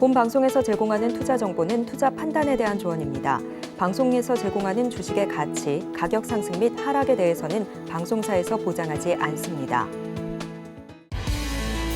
본 방송에서 제공하는 투자 정보는 투자 판단에 대한 조언입니다. 방송에서 제공하는 주식의 가치, 가격 상승 및 하락에 대해서는 방송사에서 보장하지 않습니다.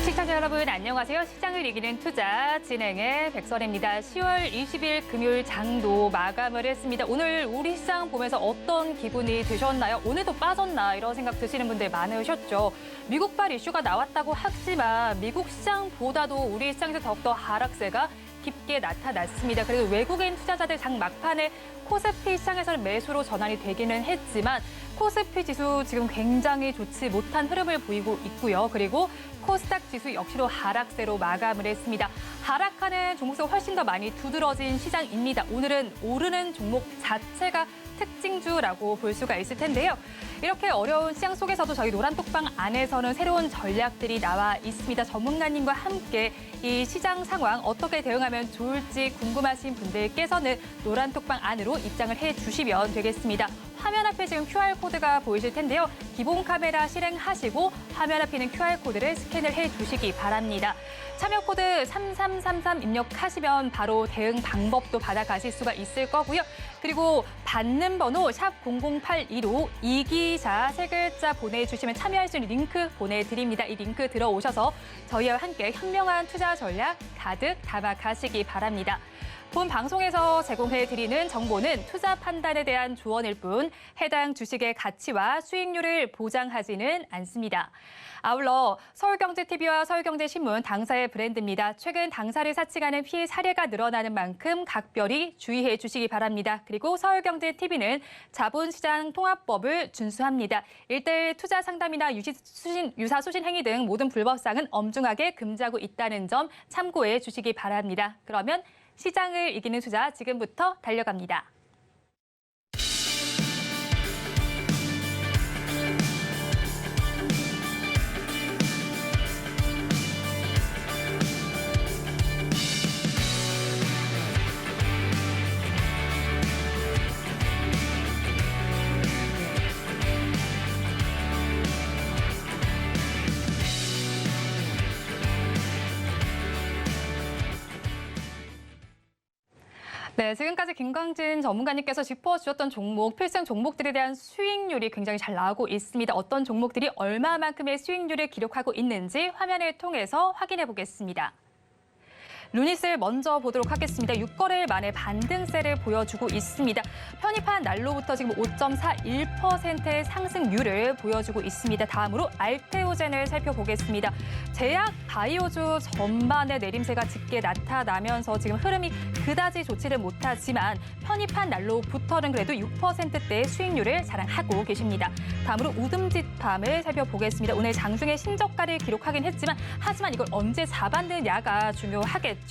시청자 여러분 안녕하세요. 시장을 이기는 투자 진행의 백선혜입니다. 10월 20일 금요일 장도 마감을 했습니다. 오늘 우리 시장 보면서 어떤 기분이 드셨나요? 오늘도 빠졌나 이런 생각 드시는 분들 많으셨죠. 미국발 이슈가 나왔다고 하지만 미국 시장보다도 우리 시장에서 더욱더 하락세가 깊게 나타났습니다. 그래도 외국인 투자자들 장 막판에 코스피 시장에서는 매수로 전환이 되기는 했지만 코스피 지수 지금 굉장히 좋지 못한 흐름을 보이고 있고요. 그리고 코스닥 지수 역시도 하락세로 마감을 했습니다. 하락하는 종목수가 훨씬 더 많이 두드러진 시장입니다. 오늘은 오르는 종목 자체가 특징주라고 볼 수가 있을 텐데요. 이렇게 어려운 시장 속에서도 저희 노란톡방 안에서는 새로운 전략들이 나와 있습니다. 전문가님과 함께 이 시장 상황 어떻게 대응하면 좋을지 궁금하신 분들께서는 노란톡방 안으로 입장을 해주시면 되겠습니다. 화면 앞에 지금 QR코드가 보이실 텐데요. 기본 카메라 실행하시고 화면 앞에 있는 QR코드를 스캔을 해주시기 바랍니다. 참여 코드 3333 입력하시면 바로 대응 방법도 받아가실 수가 있을 거고요. 그리고 받는 번호 샵 0082로 이기자 세 글자 보내주시면 참여할 수 있는 링크 보내드립니다. 이 링크 들어오셔서 저희와 함께 현명한 투자 전략 가득 담아가시기 바랍니다. 본 방송에서 제공해드리는 정보는 투자 판단에 대한 조언일 뿐 해당 주식의 가치와 수익률을 보장하지는 않습니다. 아울러 서울경제TV와 서울경제신문 당사의 브랜드입니다. 최근 당사를 사칭하는 피해 사례가 늘어나는 만큼 각별히 주의해 주시기 바랍니다. 그리고 서울경제TV는 자본시장 통합법을 준수합니다. 1:1 투자 상담이나 유사수신 행위 등 모든 불법사항은 엄중하게 금지하고 있다는 점 참고해 주시기 바랍니다. 그러면 시장을 이기는 투자 지금부터 달려갑니다. 네, 지금까지 김광진 전문가님께서 짚어주셨던 종목, 필승 종목들에 대한 수익률이 굉장히 잘 나오고 있습니다. 어떤 종목들이 얼마만큼의 수익률을 기록하고 있는지 화면을 통해서 확인해 보겠습니다. 루닛을 먼저 보도록 하겠습니다. 6거래일 만에 반등세를 보여주고 있습니다. 편입한 날로부터 지금 5.41%의 상승률을 보여주고 있습니다. 다음으로 알테오젠을 살펴보겠습니다. 제약, 바이오주 전반의 내림세가 짙게 나타나면서 지금 흐름이 그다지 좋지는 못하지만 편입한 날로부터는 그래도 6%대의 수익률을 자랑하고 계십니다. 다음으로 우듬지팜을 살펴보겠습니다. 오늘 장중에 신저가를 기록하긴 했지만 하지만 이걸 언제 잡았느냐가 중요하겠죠.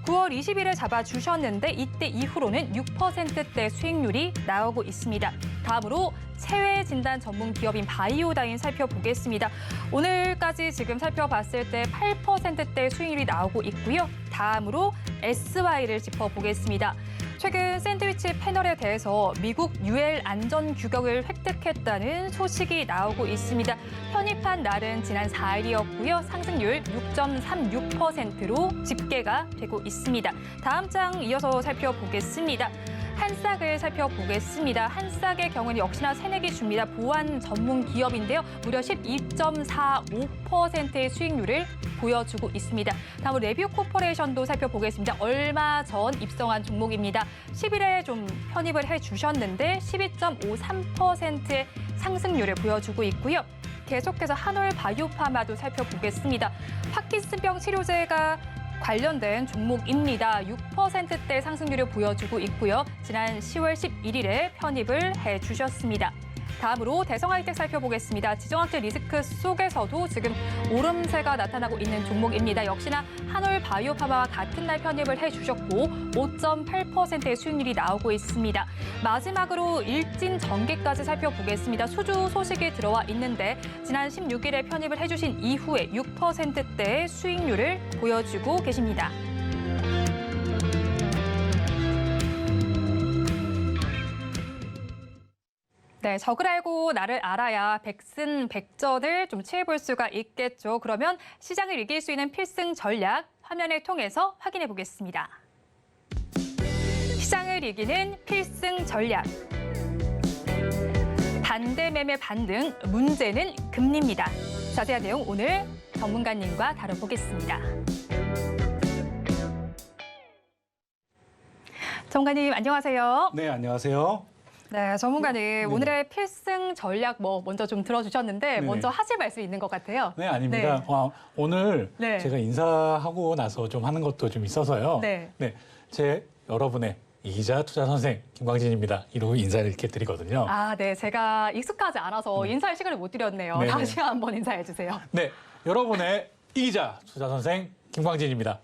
9월 20일에 잡아주셨는데 이때 이후로는 6%대 수익률이 나오고 있습니다. 다음으로 체외 진단 전문 기업인 바이오다인 살펴보겠습니다. 오늘까지 지금 살펴봤을 때 8%대 수익률이 나오고 있고요. 다음으로 SY를 짚어보겠습니다. 최근 샌드위치 패널에 대해서 미국 UL 안전 규격을 획득했다는 소식이 나오고 있습니다. 편입한 날은 지난 4일이었고요. 상승률 6.36%로 집계가 되고 있습니다. 다음 장 이어서 살펴보겠습니다. 한싹을 살펴보겠습니다. 한싹의 경우는 역시나 새내기 줍니다. 보안 전문 기업인데요. 무려 12.45%의 수익률을 보여주고 있습니다. 다음으로 레뷰 코퍼레이션도 살펴보겠습니다. 얼마 전 입성한 종목입니다. 10일에 좀 편입을 해주셨는데 12.53%의 상승률을 보여주고 있고요. 계속해서 한올 바이오파마도 살펴보겠습니다. 파킨슨병 치료제가 관련된 종목입니다. 6%대 상승률을 보여주고 있고요. 지난 10월 11일에 편입을 해주셨습니다. 다음으로 대성하이텍 살펴보겠습니다. 지정학적 리스크 속에서도 지금 오름세가 나타나고 있는 종목입니다. 역시나 한올 바이오파마와 같은 날 편입을 해주셨고 5.8%의 수익률이 나오고 있습니다. 마지막으로 일진 전기까지 살펴보겠습니다. 수주 소식이 들어와 있는데 지난 16일에 편입을 해주신 이후에 6%대의 수익률을 보여주고 계십니다. 네, 적을 알고 나를 알아야 백승백전을 좀 취해볼 수가 있겠죠. 그러면 시장을 이길 수 있는 필승 전략 화면을 통해서 확인해 보겠습니다. 시장을 이기는 필승 전략. 반대 매매 반등, 문제는 금리입니다. 자세한 내용 오늘 전문가님과 다뤄보겠습니다. 전문가님 안녕하세요. 네, 안녕하세요. 네, 전문가님 오늘의 필승 전략 먼저 좀 들어주셨는데 네네. 먼저 하실 말씀이 있는 것 같아요. 네, 아닙니다. 네. 오늘 네. 제가 인사하고 나서 좀 하는 것도 좀 있어서요. 네. 제 여러분의 이기자 투자 선생 김광진입니다. 이러고 인사를 이렇게 드리거든요. 아, 네, 제가 익숙하지 않아서 인사할 시간을 못 드렸네요. 네네. 다시 한번 인사해 주세요. 네, 여러분의 이기자 투자 선생 김광진입니다.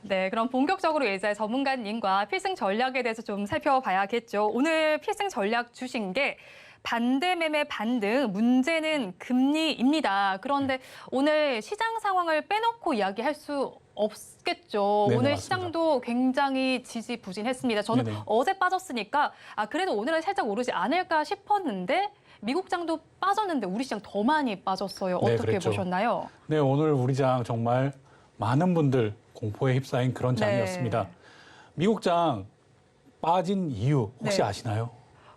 네, 그럼 본격적으로 이제 전문가님과 필승 전략에 대해서 좀 살펴봐야겠죠. 오늘 필승 전략 주신 게 반대 매매 반등, 문제는 금리입니다. 그런데 오늘 시장 상황을 빼놓고 이야기할 수 없겠죠. 네네, 오늘 맞습니다. 시장도 굉장히 지지부진했습니다. 저는 네네. 어제 빠졌으니까 그래도 오늘은 살짝 오르지 않을까 싶었는데 미국장도 빠졌는데 우리 시장 더 많이 빠졌어요. 네, 어떻게 그랬죠. 보셨나요? 네, 오늘 우리 장 정말 많은 분들 공포에 휩싸인 그런 장이었습니다. 네. 미국장 빠진 이유 혹시 네. 아시나요?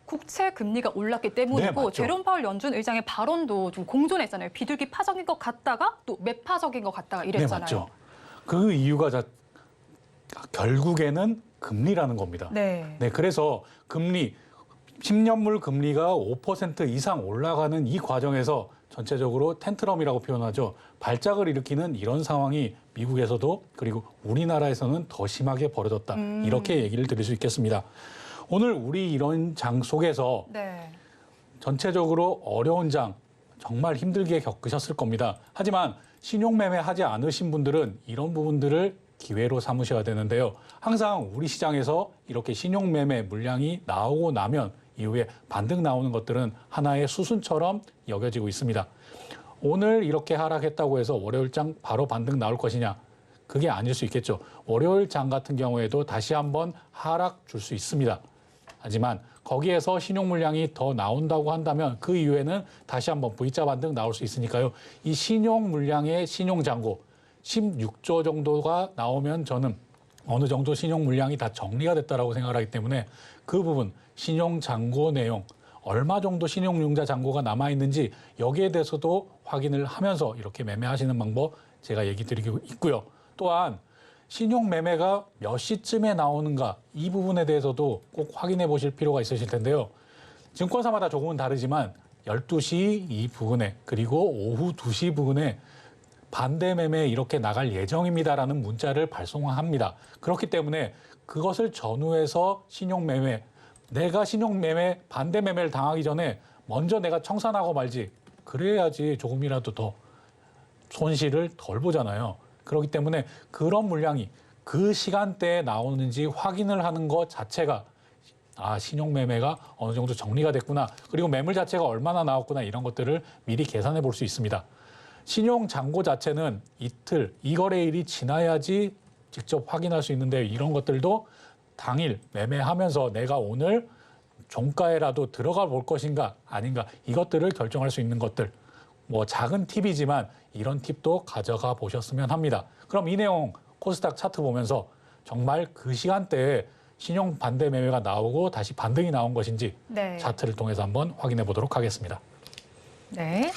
국채 금리가 올랐기 때문이고 네, 맞죠. 제롬 파월 연준 의장의 발언도 좀 공존했잖아요. 비둘기 파적인 것 같다가 또 매파적인 것 같다가 이랬잖아요. 네, 맞죠. 그 이유가 결국에는 금리라는 겁니다. 네. 네, 그래서 금리, 10년물 금리가 5% 이상 올라가는 이 과정에서 전체적으로 텐트럼이라고 표현하죠. 발작을 일으키는 이런 상황이 미국에서도 그리고 우리나라에서는 더 심하게 벌어졌다. 이렇게 얘기를 드릴 수 있겠습니다. 오늘 우리 이런 장 속에서 네. 전체적으로 어려운 장, 정말 힘들게 겪으셨을 겁니다. 하지만 신용매매하지 않으신 분들은 이런 부분들을 기회로 삼으셔야 되는데요. 항상 우리 시장에서 이렇게 신용매매 물량이 나오고 나면 이후에 반등 나오는 것들은 하나의 수순처럼 여겨지고 있습니다. 오늘 이렇게 하락했다고 해서 월요일장 바로 반등 나올 것이냐? 그게 아닐 수 있겠죠. 월요일장 같은 경우에도 다시 한번 하락 줄 수 있습니다. 하지만 거기에서 신용 물량이 더 나온다고 한다면 그 이후에는 다시 한번 V자 반등 나올 수 있으니까요. 이 신용 물량의 신용 잔고 16조 정도가 나오면 저는 어느 정도 신용 물량이 다 정리가 됐다라고 생각을 하기 때문에 그 부분 신용 잔고 내용 얼마 정도 신용융자 잔고가 남아 있는지 여기에 대해서도 확인을 하면서 이렇게 매매하시는 방법 제가 얘기 드리고 있고요. 또한 신용 매매가 몇 시쯤에 나오는가 이 부분에 대해서도 꼭 확인해 보실 필요가 있으실 텐데요. 증권사마다 조금은 다르지만 12시 이 부분에 그리고 오후 2시 부분에 반대 매매 이렇게 나갈 예정입니다라는 문자를 발송합니다. 그렇기 때문에 그것을 전후해서 신용 매매, 내가 신용 매매, 반대 매매를 당하기 전에 먼저 내가 청산하고 말지 그래야지 조금이라도 더 손실을 덜 보잖아요. 그렇기 때문에 그런 물량이 그 시간대에 나오는지 확인을 하는 것 자체가 신용 매매가 어느 정도 정리가 됐구나. 그리고 매물 자체가 얼마나 나왔구나 이런 것들을 미리 계산해 볼 수 있습니다. 신용 잔고 자체는 이틀, 이 거래일이 지나야지 직접 확인할 수 있는데 이런 것들도 당일 매매하면서 내가 오늘 종가에라도 들어가 볼 것인가 아닌가 이것들을 결정할 수 있는 것들. 작은 팁이지만 이런 팁도 가져가 보셨으면 합니다. 그럼 이 내용 코스닥 차트 보면서 정말 그 시간대에 신용 반대 매매가 나오고 다시 반등이 나온 것인지 네. 차트를 통해서 한번 확인해 보도록 하겠습니다. 네.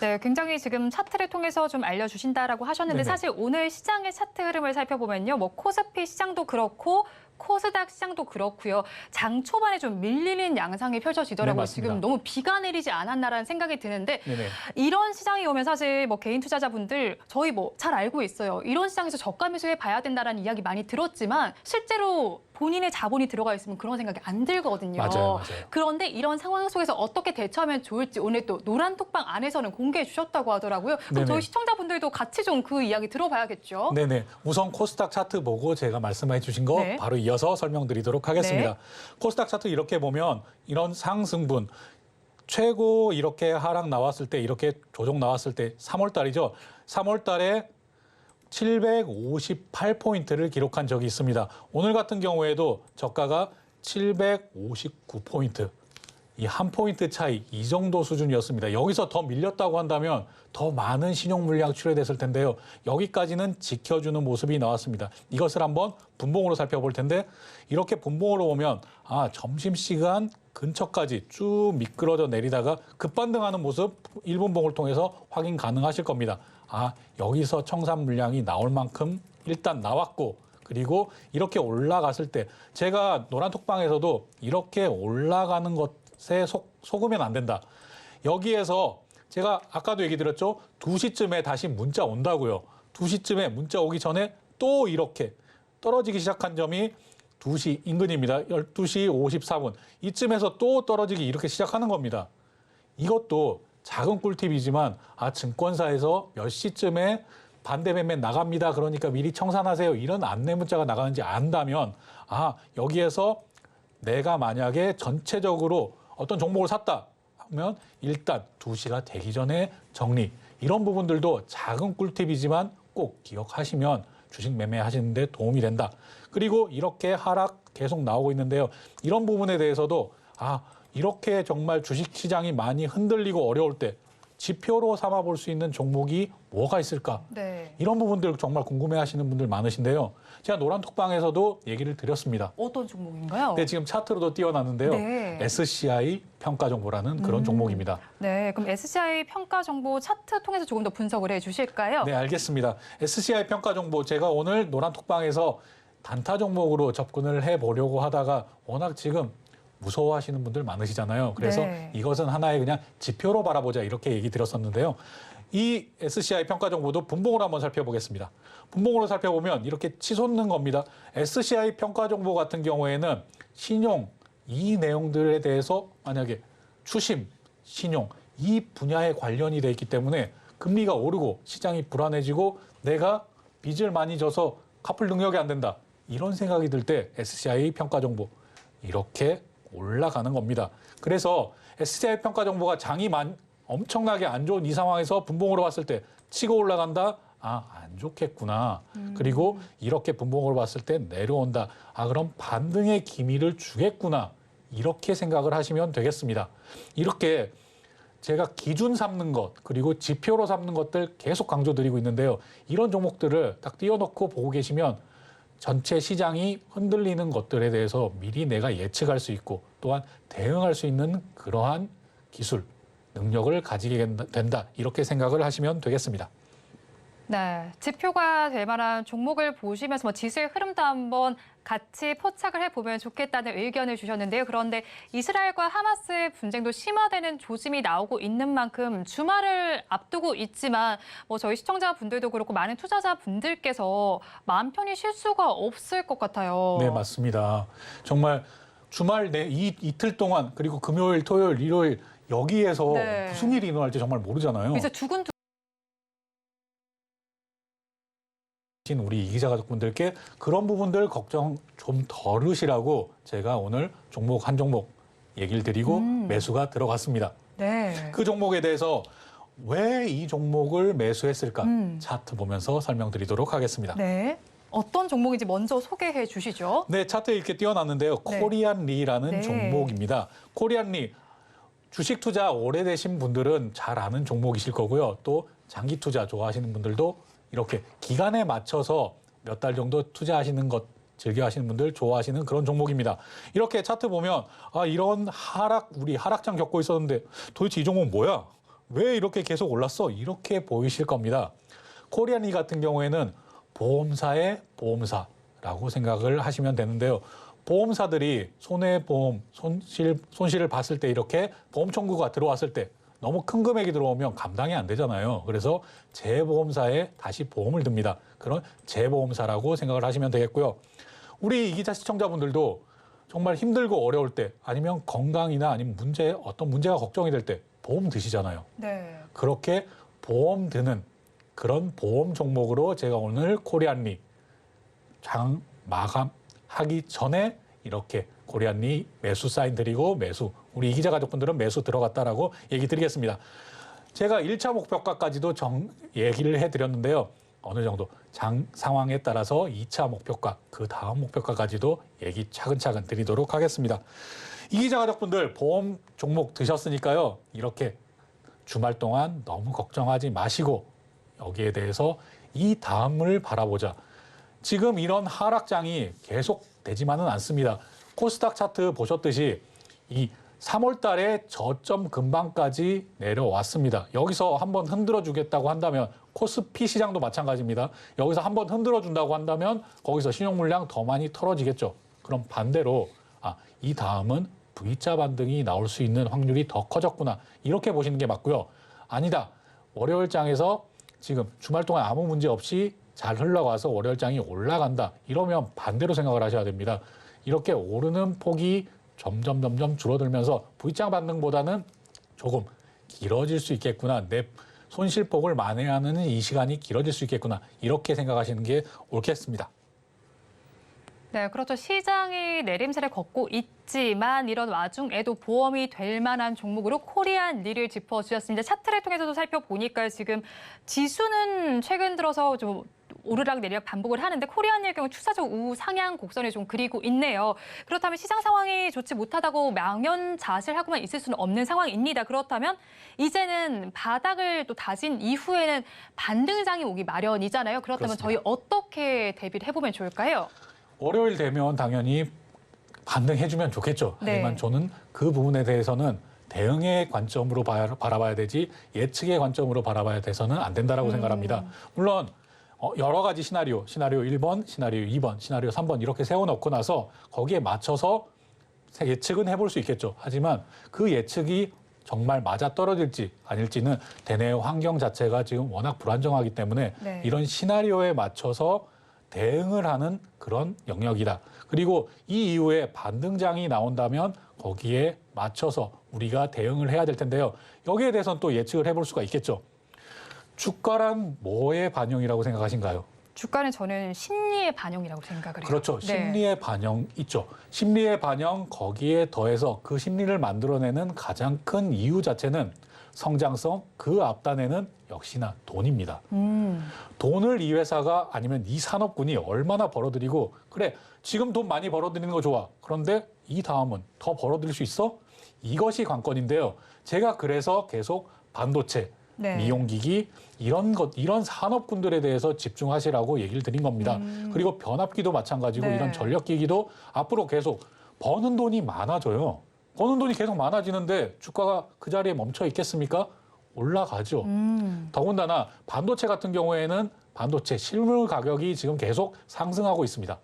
네, 굉장히 지금 차트를 통해서 좀 알려주신다라고 하셨는데 네네. 사실 오늘 시장의 차트 흐름을 살펴보면요. 코스피 시장도 그렇고 코스닥 시장도 그렇고요. 장 초반에 좀 밀리는 양상이 펼쳐지더라고요. 네, 맞습니다. 지금 너무 비가 내리지 않았나라는 생각이 드는데 네네. 이런 시장이 오면 사실 개인 투자자분들 저희 잘 알고 있어요. 이런 시장에서 저가 매수해 봐야 된다라는 이야기 많이 들었지만 실제로 본인의 자본이 들어가 있으면 그런 생각이 안 들거든요. 맞아요. 그런데 이런 상황 속에서 어떻게 대처하면 좋을지 오늘 또 노란 톡방 안에서는 공개해 주셨다고 하더라고요. 그럼 네네. 저희 시청자분들도 같이 좀 그 이야기 들어봐야겠죠. 네네. 우선 코스닥 차트 보고 제가 말씀해 주신 거 네. 바로 이어서 설명드리도록 하겠습니다. 네. 코스닥 차트 이렇게 보면 이런 상승분 최고 이렇게 하락 나왔을 때 이렇게 조정 나왔을 때 3월 달이죠. 3월 달에 758포인트를 기록한 적이 있습니다. 오늘 같은 경우에도 저가가 759포인트. 이 한 포인트 차이 이 정도 수준이었습니다. 여기서 더 밀렸다고 한다면 더 많은 신용 물량 출회됐을 텐데요. 여기까지는 지켜주는 모습이 나왔습니다. 이것을 한번 분봉으로 살펴볼 텐데 이렇게 분봉으로 보면 점심시간 근처까지 쭉 미끄러져 내리다가 급반등하는 모습 1분봉을 통해서 확인 가능하실 겁니다. 여기서 청산 물량이 나올 만큼 일단 나왔고 그리고 이렇게 올라갔을 때 제가 노란톡방에서도 이렇게 올라가는 것에 속으면 안 된다. 여기에서 제가 아까도 얘기 드렸죠. 2시쯤에 다시 문자 온다고요. 2시쯤에 문자 오기 전에 또 이렇게 떨어지기 시작한 점이 2시 인근입니다. 12시 54분. 이쯤에서 또 떨어지기 이렇게 시작하는 겁니다. 이것도 작은 꿀팁이지만 증권사에서 몇 시쯤에 반대 매매 나갑니다. 그러니까 미리 청산하세요. 이런 안내 문자가 나가는지 안다면 여기에서 내가 만약에 전체적으로 어떤 종목을 샀다 하면 일단 2시가 되기 전에 정리. 이런 부분들도 작은 꿀팁이지만 꼭 기억하시면 주식 매매하시는 데 도움이 된다. 그리고 이렇게 하락 계속 나오고 있는데요. 이런 부분에 대해서도 이렇게 정말 주식시장이 많이 흔들리고 어려울 때 지표로 삼아 볼 수 있는 종목이 뭐가 있을까? 네. 이런 부분들 정말 궁금해하시는 분들 많으신데요. 제가 노란톡방에서도 얘기를 드렸습니다. 어떤 종목인가요? 네, 지금 차트로도 띄워놨는데요. 네. SCI 평가정보라는 그런 종목입니다. 네, 그럼 SCI 평가 정보 차트 통해서 조금 더 분석을 해주실까요? 네, 알겠습니다. SCI 평가정보 제가 오늘 노란톡방에서 단타 종목으로 접근을 해보려고 하다가 워낙 지금 무서워하시는 분들 많으시잖아요. 그래서 네. 이것은 하나의 그냥 지표로 바라보자 이렇게 얘기 드렸었는데요. 이 SCI 평가 정보도 분봉으로 한번 살펴보겠습니다. 분봉으로 살펴보면 이렇게 치솟는 겁니다. SCI 평가 정보 같은 경우에는 신용 이 내용들에 대해서 만약에 추심, 신용 이 분야에 관련이 돼 있기 때문에 금리가 오르고 시장이 불안해지고 내가 빚을 많이 져서 갚을 능력이 안 된다. 이런 생각이 들 때 SCI 평가 정보 이렇게 올라가는 겁니다. 그래서 SCI 평가 정보가 장이 엄청나게 안 좋은 이 상황에서 분봉으로 봤을 때 치고 올라간다? 안 좋겠구나. 그리고 이렇게 분봉으로 봤을 때 내려온다. 그럼 반등의 기미를 주겠구나. 이렇게 생각을 하시면 되겠습니다. 이렇게 제가 기준 삼는 것 그리고 지표로 삼는 것들 계속 강조드리고 있는데요. 이런 종목들을 딱 띄워놓고 보고 계시면 전체 시장이 흔들리는 것들에 대해서 미리 내가 예측할 수 있고 또한 대응할 수 있는 그러한 기술, 능력을 가지게 된다. 이렇게 생각을 하시면 되겠습니다. 네, 지표가 될 만한 종목을 보시면서 지수의 흐름도 한번 같이 포착을 해보면 좋겠다는 의견을 주셨는데요. 그런데 이스라엘과 하마스의 분쟁도 심화되는 조짐이 나오고 있는 만큼 주말을 앞두고 있지만 저희 시청자분들도 그렇고 많은 투자자분들께서 마음 편히 쉴 수가 없을 것 같아요. 네, 맞습니다. 정말 주말 이틀 동안 그리고 금요일, 토요일, 일요일 여기에서 네. 무슨 일이 일어날지 정말 모르잖아요. 그래서 두근두근 우리 이 기자 가족분들께 그런 부분들 걱정 좀 덜으시라고 제가 오늘 종목 한 종목 얘기를 드리고 매수가 들어갔습니다. 네. 그 종목에 대해서 왜 이 종목을 매수했을까 차트 보면서 설명드리도록 하겠습니다. 네. 어떤 종목인지 먼저 소개해 주시죠. 네, 차트에 이렇게 띄워놨는데요. 네. 코리안리라는 네. 종목입니다. 코리안리 주식 투자 오래되신 분들은 잘 아는 종목이실 거고요. 또 장기 투자 좋아하시는 분들도 이렇게 기간에 맞춰서 몇 달 정도 투자하시는 것 즐겨 하시는 분들 좋아하시는 그런 종목입니다. 이렇게 차트 보면 이런 우리 하락장 겪고 있었는데 도대체 이 종목 뭐야? 왜 이렇게 계속 올랐어? 이렇게 보이실 겁니다. 코리안리 같은 경우에는 보험사의 보험사라고 생각을 하시면 되는데요. 보험사들이 손해보험, 손실을 봤을 때 이렇게 보험 청구가 들어왔을 때 너무 큰 금액이 들어오면 감당이 안 되잖아요. 그래서 재보험사에 다시 보험을 듭니다. 그런 재보험사라고 생각을 하시면 되겠고요. 우리 이 기자 시청자분들도 정말 힘들고 어려울 때 아니면 건강이나 아니면 어떤 문제가 걱정이 될 때 보험 드시잖아요. 네. 그렇게 보험 드는 그런 보험 종목으로 제가 오늘 코리안리 장 마감하기 전에 이렇게 코리안리 매수 사인 드리고 우리 이 기자 가족분들은 매수 들어갔다라고 얘기 드리겠습니다. 제가 1차 목표가까지도 얘기를 해드렸는데요. 어느 정도 장 상황에 따라서 2차 목표가, 그 다음 목표가까지도 얘기 차근차근 드리도록 하겠습니다. 이기자 가족분들 보험 종목 드셨으니까요. 이렇게 주말 동안 너무 걱정하지 마시고 여기에 대해서 이 다음을 바라보자. 지금 이런 하락장이 계속되지만은 않습니다. 코스닥 차트 보셨듯이 이 3월 달에 저점 근방까지 내려왔습니다. 여기서 한번 흔들어 주겠다고 한다면 코스피 시장도 마찬가지입니다. 여기서 한번 흔들어 준다고 한다면 거기서 신용 물량 더 많이 털어지겠죠. 그럼 반대로 이 다음은 V자 반등이 나올 수 있는 확률이 더 커졌구나. 이렇게 보시는 게 맞고요. 아니다. 월요일장에서 지금 주말 동안 아무 문제 없이 잘 흘러가서 월요일장이 올라간다. 이러면 반대로 생각을 하셔야 됩니다. 이렇게 오르는 폭이 점점 줄어들면서 V자 반등보다는 조금 길어질 수 있겠구나. 내 손실폭을 만회하는 이 시간이 길어질 수 있겠구나. 이렇게 생각하시는 게 옳겠습니다. 네, 그렇죠. 시장이 내림세를 걷고 있지만 이런 와중에도 보험이 될 만한 종목으로 코리안리를 짚어주셨습니다. 차트를 통해서도 살펴보니까요. 지금 지수는 최근 들어서 좀 오르락 내리락 반복을 하는데 코리안리의 경우 추세적 우상향 곡선을 좀 그리고 있네요. 그렇다면 시장 상황이 좋지 못하다고 망연자실하고만 있을 수는 없는 상황입니다. 그렇다면 이제는 바닥을 또 다진 이후에는 반등장이 오기 마련이잖아요. 그렇다면 그렇습니다. 저희 어떻게 대비를 해보면 좋을까요? 월요일 되면 당연히 반등해주면 좋겠죠. 하지만 네. 저는 그 부분에 대해서는 대응의 관점으로 바라봐야 되지 예측의 관점으로 바라봐야 돼서는 안 된다라고 생각합니다. 물론 여러 가지 시나리오 1번, 시나리오 2번, 시나리오 3번 이렇게 세워놓고 나서 거기에 맞춰서 예측은 해볼 수 있겠죠. 하지만 그 예측이 정말 맞아떨어질지 아닐지는 대내 환경 자체가 지금 워낙 불안정하기 때문에 네. 이런 시나리오에 맞춰서 대응을 하는 그런 영역이다. 그리고 이 이후에 반등장이 나온다면 거기에 맞춰서 우리가 대응을 해야 될 텐데요. 여기에 대해서는 또 예측을 해볼 수가 있겠죠. 주가란 뭐의 반영이라고 생각하신가요? 주가는 저는 심리의 반영이라고 생각을 해요. 그렇죠. 네. 심리의 반영 있죠. 심리의 반영 거기에 더해서 그 심리를 만들어내는 가장 큰 이유 자체는 성장성, 그 앞단에는 역시나 돈입니다. 돈을 이 회사가 아니면 이 산업군이 얼마나 벌어들이고 그래 지금 돈 많이 벌어들이는 거 좋아. 그런데 이 다음은 더 벌어들일 수 있어? 이것이 관건인데요. 제가 그래서 계속 반도체, 네. 미용기기 이런 산업군들에 대해서 집중하시라고 얘기를 드린 겁니다. 그리고 변압기도 마찬가지고 네. 이런 전력기기도 앞으로 계속 버는 돈이 많아져요. 버는 돈이 계속 많아지는데 주가가 그 자리에 멈춰 있겠습니까? 올라가죠. 더군다나 반도체 같은 경우에는 반도체 실물 가격이 지금 계속 상승하고 있습니다.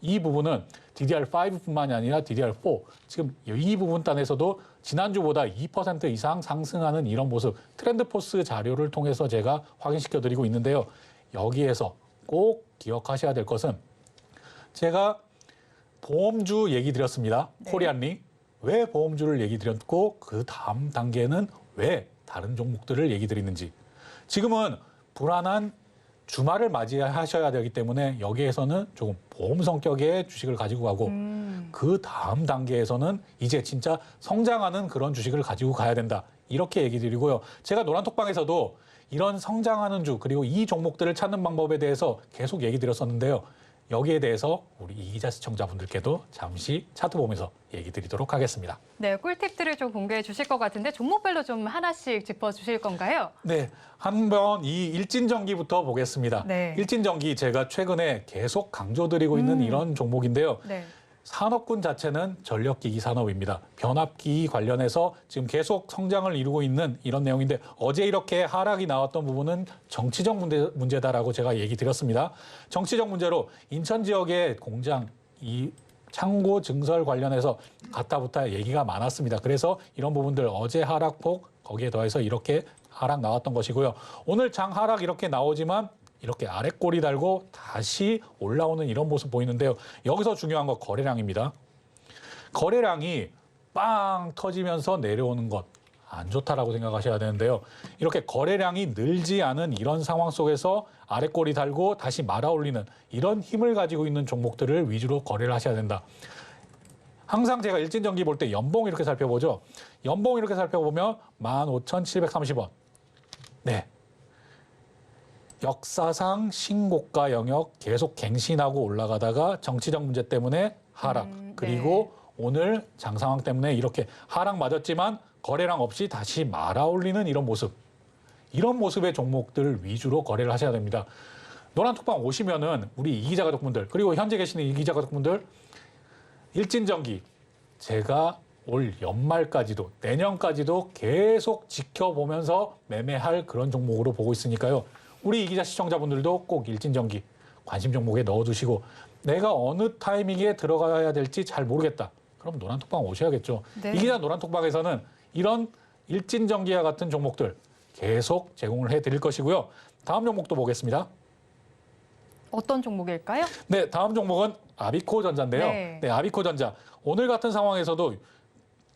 이 부분은 DDR5뿐만이 아니라 DDR4 지금 이 부분 단에서도 지난주보다 2% 이상 상승하는 이런 모습 트렌드포스 자료를 통해서 제가 확인시켜 드리고 있는데요. 여기에서 꼭 기억하셔야 될 것은 제가 보험주 얘기 드렸습니다. 네. 코리안리. 왜 보험주를 얘기 드렸고 그 다음 단계는 왜 다른 종목들을 얘기 드리는지. 지금은 불안한 주말을 맞이하셔야 되기 때문에 여기에서는 조금 보험 성격의 주식을 가지고 가고 그 다음 단계에서는 이제 진짜 성장하는 그런 주식을 가지고 가야 된다. 이렇게 얘기 드리고요. 제가 노란톡방에서도 이런 성장하는 주 그리고 이 종목들을 찾는 방법에 대해서 계속 얘기 드렸었는데요. 여기에 대해서 우리 이기자 시청자분들께도 잠시 차트 보면서 얘기 드리도록 하겠습니다. 네, 꿀팁들을 좀 공개해 주실 것 같은데 종목별로 좀 하나씩 짚어 주실 건가요? 네, 한번 이 일진전기부터 보겠습니다. 네. 일진전기 제가 최근에 계속 강조드리고 있는 이런 종목인데요. 네. 산업군 자체는 전력기기 산업입니다. 변압기기 관련해서 지금 계속 성장을 이루고 있는 이런 내용인데 어제 이렇게 하락이 나왔던 부분은 정치적 문제다라고 제가 얘기 드렸습니다. 정치적 문제로 인천 지역의 공장 이 창고 증설 관련해서 가타부타 얘기가 많았습니다. 그래서 이런 부분들 어제 하락폭 거기에 더해서 이렇게 하락 나왔던 것이고요. 오늘 장 하락 이렇게 나오지만 이렇게 아랫꼬리 달고 다시 올라오는 이런 모습 보이는데요. 여기서 중요한 건 거래량입니다. 거래량이 빵 터지면서 내려오는 것 안 좋다라고 생각하셔야 되는데요. 이렇게 거래량이 늘지 않은 이런 상황 속에서 아랫꼬리 달고 다시 말아올리는 이런 힘을 가지고 있는 종목들을 위주로 거래를 하셔야 된다. 항상 제가 일진전기 볼 때 연봉 이렇게 살펴보죠. 연봉 이렇게 살펴보면 15,730원. 네. 역사상 신고가 영역 계속 갱신하고 올라가다가 정치적 문제 때문에 하락. 그리고 오늘 장상황 때문에 이렇게 하락 맞았지만 거래량 없이 다시 말아올리는 이런 모습. 이런 모습의 종목들 위주로 거래를 하셔야 됩니다. 노란톡방 오시면은 우리 이기자 가족분들 그리고 현재 계시는 이기자 가족분들 일진전기 제가 올 연말까지도 내년까지도 계속 지켜보면서 매매할 그런 종목으로 보고 있으니까요. 우리 이기자 시청자분들도 꼭 일진전기 관심 종목에 넣어두시고 내가 어느 타이밍에 들어가야 될지 잘 모르겠다. 그럼 노란톡방 오셔야겠죠. 네. 이기자 노란톡방에서는 이런 일진전기와 같은 종목들 계속 제공을 해드릴 것이고요. 다음 종목도 보겠습니다. 어떤 종목일까요? 네, 다음 종목은 아비코전자인데요. 네. 아비코전자. 오늘 같은 상황에서도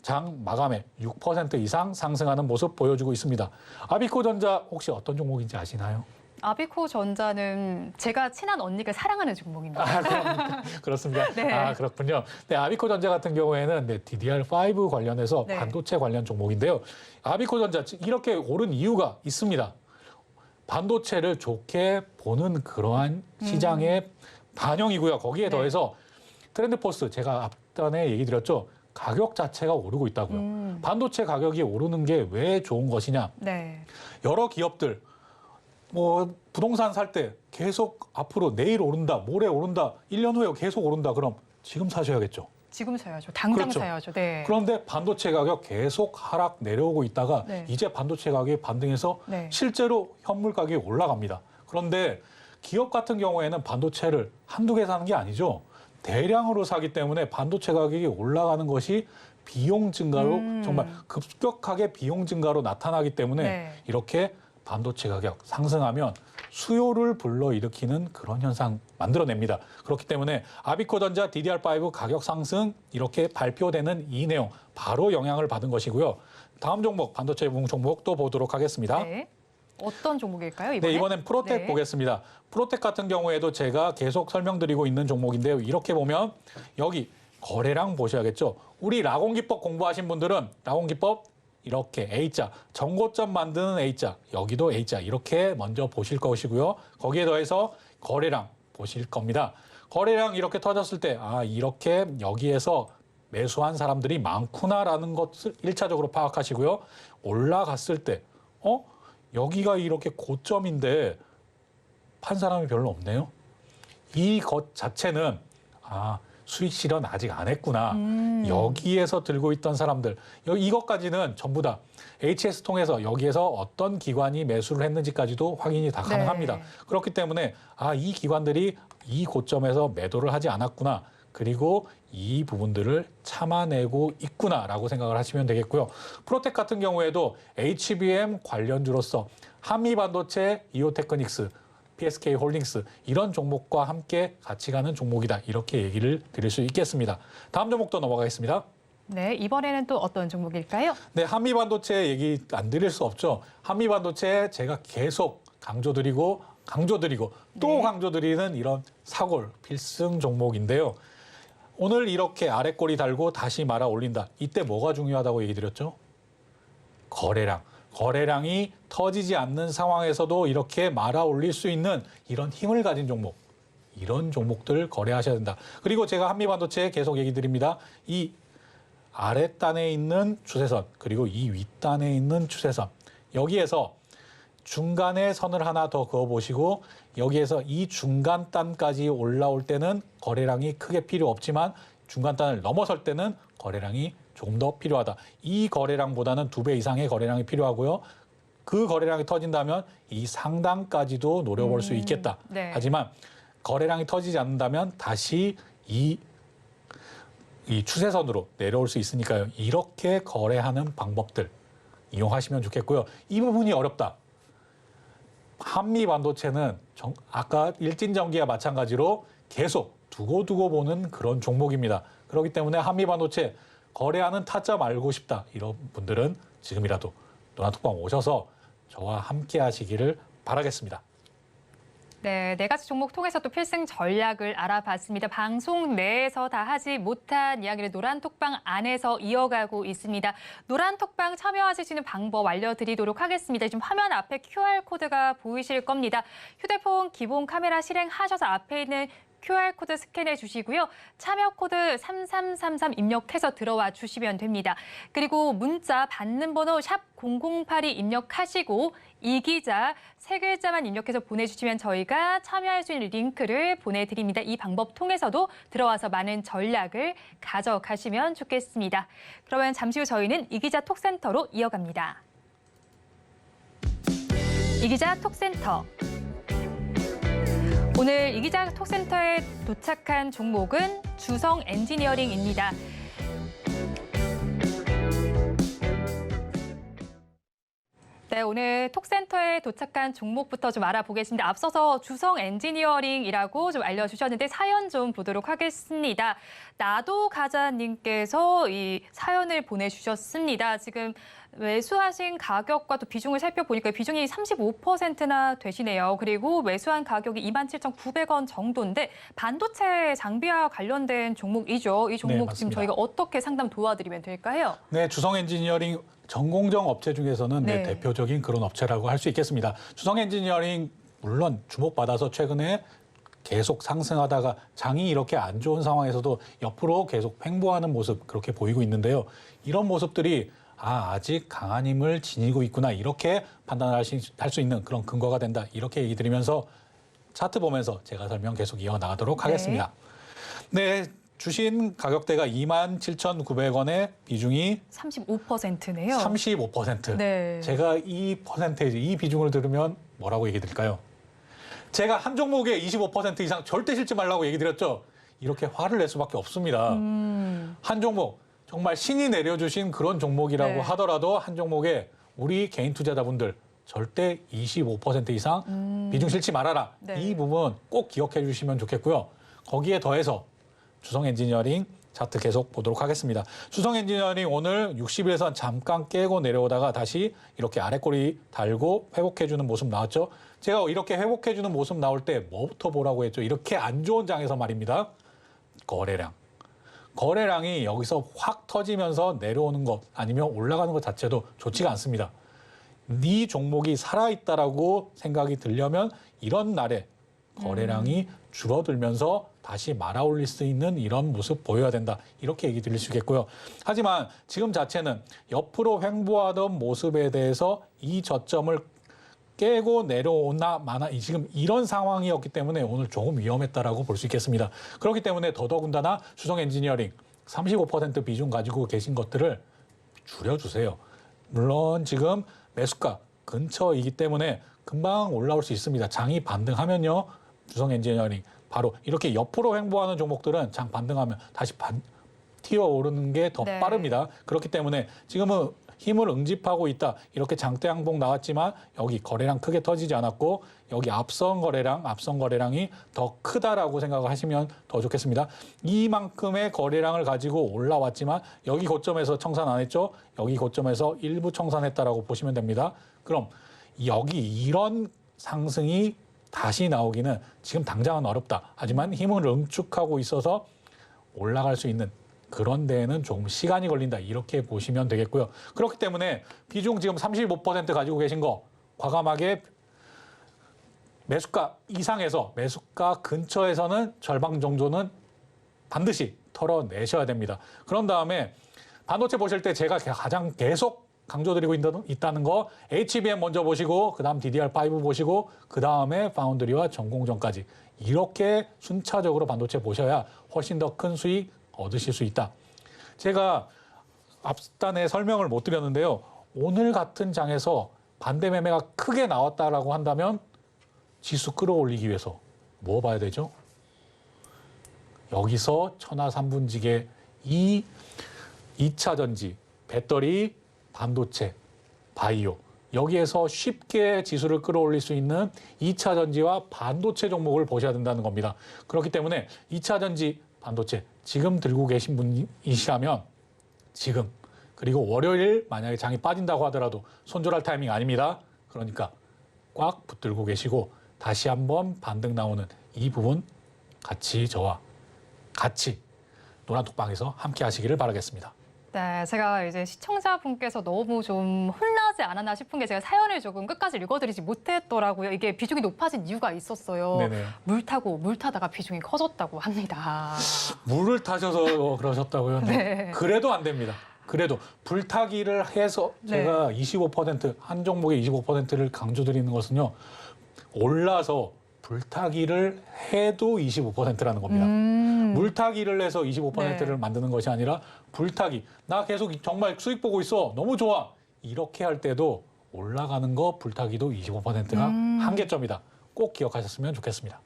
장 마감에 6% 이상 상승하는 모습 보여주고 있습니다. 아비코전자 혹시 어떤 종목인지 아시나요? 아비코전자는 제가 친한 언니가 사랑하는 종목입니다. 그렇습니다. 네. 아, 그렇군요. 네, 아비코전자 같은 경우에는 DDR5 관련해서 네. 반도체 관련 종목인데요. 아비코전자 이렇게 오른 이유가 있습니다. 반도체를 좋게 보는 그러한 시장의 반영이고요. 거기에 더해서 트렌드포스 제가 앞전에 얘기 드렸죠. 가격 자체가 오르고 있다고요. 반도체 가격이 오르는 게 왜 좋은 것이냐. 네. 여러 기업들 뭐 부동산 살 때 계속 앞으로 내일 오른다, 모레 오른다, 1년 후에 계속 오른다. 그럼 지금 사셔야겠죠. 지금 사야죠. 당장 그렇죠. 사야죠. 네. 그런데 반도체 가격 계속 하락 내려오고 있다가 네. 이제 반도체 가격이 반등해서 네. 실제로 현물 가격이 올라갑니다. 그런데 기업 같은 경우에는 반도체를 한두 개 사는 게 아니죠. 대량으로 사기 때문에 반도체 가격이 올라가는 것이 비용 증가로 정말 급격하게 비용 증가로 나타나기 때문에 네. 이렇게 반도체 가격 상승하면 수요를 불러일으키는 그런 현상 만들어냅니다. 그렇기 때문에 아비코전자 DDR5 가격 상승 이렇게 발표되는 이 내용 바로 영향을 받은 것이고요. 다음 종목 반도체 부문 종목 또 보도록 하겠습니다. 네. 어떤 종목일까요? 이번에? 네, 이번엔 프로텍 네. 보겠습니다. 프로텍 같은 경우에도 제가 계속 설명드리고 있는 종목인데요. 이렇게 보면 여기 거래량 보셔야겠죠. 우리 라공기법 공부하신 분들은 라공기법 이렇게 A자, 정고점 만드는 A자, 여기도 A자 이렇게 먼저 보실 것이고요. 거기에 더해서 거래량 보실 겁니다. 거래량 이렇게 터졌을 때 아, 이렇게 여기에서 매수한 사람들이 많구나라는 것을 1차적으로 파악하시고요. 올라갔을 때 여기가 이렇게 고점인데 판 사람이 별로 없네요. 이 것 자체는 수익 실현 아직 안 했구나. 여기에서 들고 있던 사람들 이것까지는 전부 다 HS 통해서 여기에서 어떤 기관이 매수를 했는지까지도 확인이 다 가능합니다. 네. 그렇기 때문에 이 기관들이 이 고점에서 매도를 하지 않았구나. 그리고 이 부분들을 참아내고 있구나라고 생각을 하시면 되겠고요. 프로텍 같은 경우에도 HBM 관련주로서 한미반도체, 이오테크닉스, PSK 홀딩스 이런 종목과 함께 같이 가는 종목이다. 이렇게 얘기를 드릴 수 있겠습니다. 다음 종목도 넘어가겠습니다. 네, 이번에는 또 어떤 종목일까요? 네, 한미반도체 얘기 안 드릴 수 없죠. 한미반도체 제가 계속 강조드리고 또 네. 강조드리는 이런 사골 필승 종목인데요. 오늘 이렇게 아랫꼬리 달고 다시 말아 올린다. 이때 뭐가 중요하다고 얘기 드렸죠? 거래량. 거래량이 터지지 않는 상황에서도 이렇게 말아 올릴 수 있는 이런 힘을 가진 종목. 이런 종목들 거래하셔야 된다. 그리고 제가 한미반도체에 계속 얘기 드립니다. 이 아랫단에 있는 추세선 그리고 이 윗단에 있는 추세선. 여기에서 중간에 선을 하나 더 그어보시고 여기에서 이 중간단까지 올라올 때는 거래량이 크게 필요 없지만 중간단을 넘어설 때는 거래량이 조금 더 필요하다. 이 거래량보다는 2배 이상의 거래량이 필요하고요. 그 거래량이 터진다면 이 상단까지도 노려볼 수 있겠다. 네. 하지만 거래량이 터지지 않는다면 다시 이 추세선으로 내려올 수 있으니까요. 이렇게 거래하는 방법들 이용하시면 좋겠고요. 이 부분이 어렵다. 한미 반도체는 아까 일진전기와 마찬가지로 계속 두고 보는 그런 종목입니다. 그렇기 때문에 한미 반도체 거래하는 타점 알고 싶다. 이런 분들은 지금이라도 노란톡방 오셔서 저와 함께 하시기를 바라겠습니다. 네, 네 가지 종목 통해서 또 필승 전략을 알아봤습니다. 방송 내에서 다 하지 못한 이야기를 노란톡방 안에서 이어가고 있습니다. 노란톡방 참여하시는 방법 알려드리도록 하겠습니다. 지금 화면 앞에 QR코드가 보이실 겁니다. 휴대폰 기본 카메라 실행하셔서 앞에 있는 QR코드 스캔해 주시고요. 참여 코드 3333 입력해서 들어와 주시면 됩니다. 그리고 문자 받는 번호 샵 0082 입력하시고 이 기자 세 글자만 입력해서 보내주시면 저희가 참여할 수 있는 링크를 보내드립니다. 이 방법 통해서도 들어와서 많은 전략을 가져가시면 좋겠습니다. 그러면 잠시 후 저희는 이 기자 톡센터로 이어갑니다. 이 기자 톡센터. 오늘 이 기자 톡센터에 도착한 종목은 주성 엔지니어링입니다. 네, 오늘 톡센터에 도착한 종목부터 좀 알아보겠습니다. 앞서서 주성 엔지니어링이라고 좀 알려주셨는데 사연 좀 보도록 하겠습니다. 나도 가자님께서 이 사연을 보내주셨습니다. 지금 매수하신 가격과 또 비중을 살펴보니까 비중이 35%나 되시네요. 그리고 매수한 가격이 27,900원 정도인데 반도체 장비와 관련된 종목이죠. 이 종목 네, 지금 저희가 어떻게 상담 도와드리면 될까요? 네, 주성 엔지니어링 전공정 업체 중에서는 네. 대표적인 그런 업체라고 할 수 있겠습니다. 주성 엔지니어링 물론 주목받아서 최근에 계속 상승하다가 장이 이렇게 안 좋은 상황에서도 옆으로 계속 횡보하는 모습 그렇게 보이고 있는데요. 이런 모습들이 아직 강한 힘을 지니고 있구나 이렇게 판단할 수 있는 그런 근거가 된다 이렇게 얘기 드리면서 차트 보면서 제가 설명 계속 이어나가도록 하겠습니다. 네, 주신 가격대가 27,900원의 비중이 35%네요. 35%. 네. 제가 이 퍼센테이지, 이 비중을 들으면 뭐라고 얘기 드릴까요? 제가 한 종목에 25% 이상 절대 실지 말라고 얘기 드렸죠. 이렇게 화를 낼 수밖에 없습니다. 한 종목, 정말 신이 내려주신 그런 종목이라고 네. 하더라도 한 종목에 우리 개인 투자자분들 절대 25% 이상 비중 실지 말아라. 네. 이 부분 꼭 기억해 주시면 좋겠고요. 거기에 더해서 주성 엔지니어링 차트 계속 보도록 하겠습니다. 주성 엔지니어링 오늘 60일선 잠깐 깨고 내려오다가 다시 이렇게 아래꼬리 달고 회복해주는 모습 나왔죠. 제가 이렇게 회복해주는 모습 나올 때 뭐부터 보라고 했죠. 이렇게 안 좋은 장에서 말입니다. 거래량. 거래량이 여기서 확 터지면서 내려오는 것 아니면 올라가는 것 자체도 좋지가 않습니다. 이 종목이 살아있다라고 생각이 들려면 이런 날에 거래량이 줄어들면서 다시 말아올릴 수 있는 이런 모습 보여야 된다. 이렇게 얘기 드릴 수 있겠고요. 하지만 지금 자체는 옆으로 횡보하던 모습에 대해서 이 저점을 깨고 내려오나 마나 지금 이런 상황이었기 때문에 오늘 조금 위험했다라고 볼 수 있겠습니다. 그렇기 때문에 더더군다나 주성 엔지니어링 35% 비중 가지고 계신 것들을 줄여주세요. 물론 지금 매수가 근처이기 때문에 금방 올라올 수 있습니다. 장이 반등하면요. 주성 엔지니어링 바로 이렇게 옆으로 횡보하는 종목들은 장 반등하면 다시 튀어오르는 게 더 네. 빠릅니다. 그렇기 때문에 지금은 힘을 응집하고 있다. 이렇게 장대 항복 나왔지만 여기 거래량 크게 터지지 않았고 여기 앞선 거래량이 더 크다라고 생각을 하시면 더 좋겠습니다. 이만큼의 거래량을 가지고 올라왔지만 여기 고점에서 청산 안 했죠? 여기 고점에서 일부 청산했다라고 보시면 됩니다. 그럼 여기 이런 상승이 다시 나오기는 지금 당장은 어렵다. 하지만 힘을 응축하고 있어서 올라갈 수 있는 그런 데에는 조금 시간이 걸린다. 이렇게 보시면 되겠고요. 그렇기 때문에 비중 지금 35% 가지고 계신 거 과감하게 매수가 이상에서 매수가 근처에서는 절반 정도는 반드시 털어내셔야 됩니다. 그런 다음에 반도체 보실 때 제가 가장 계속 강조드리고 있다는 거 HBM 먼저 보시고 그다음 DDR5 보시고 그다음에 파운드리와 전공정까지 이렇게 순차적으로 반도체 보셔야 훨씬 더 큰 수익 얻으실 수 있다. 제가 앞단에 설명을 못 드렸는데요. 오늘 같은 장에서 반대 매매가 크게 나왔다라고 한다면 지수 끌어올리기 위해서 뭐 봐야 되죠? 여기서 천하 3분지계 이 2차 전지, 배터리, 반도체, 바이오 여기에서 쉽게 지수를 끌어올릴 수 있는 2차 전지와 반도체 종목을 보셔야 된다는 겁니다. 그렇기 때문에 2차 전지, 반도체 지금 들고 계신 분이시라면 지금 그리고 월요일 만약에 장이 빠진다고 하더라도 손절할 타이밍 아닙니다. 그러니까 꽉 붙들고 계시고 다시 한번 반등 나오는 이 부분 같이 저와 같이 노란톡방에서 함께 하시기를 바라겠습니다. 네, 제가 이제 시청자분께서 너무 좀 혼나지 않았나 싶은 게 제가 사연을 조금 끝까지 읽어드리지 못했더라고요. 이게 비중이 높아진 이유가 있었어요. 네네. 물 타다가 비중이 커졌다고 합니다. 물을 타셔서 그러셨다고요? 네. 그래도 안 됩니다. 그래도 불타기를 해서 제가 25%, 한 종목의 25%를 강조드리는 것은요. 올라서 불타기를 해도 25%라는 겁니다. 물타기를 해서 25%를 만드는 것이 아니라 불타기. 나 계속 정말 수익 보고 있어. 너무 좋아. 이렇게 할 때도 올라가는 거 불타기도 25%가 한계점이다. 꼭 기억하셨으면 좋겠습니다.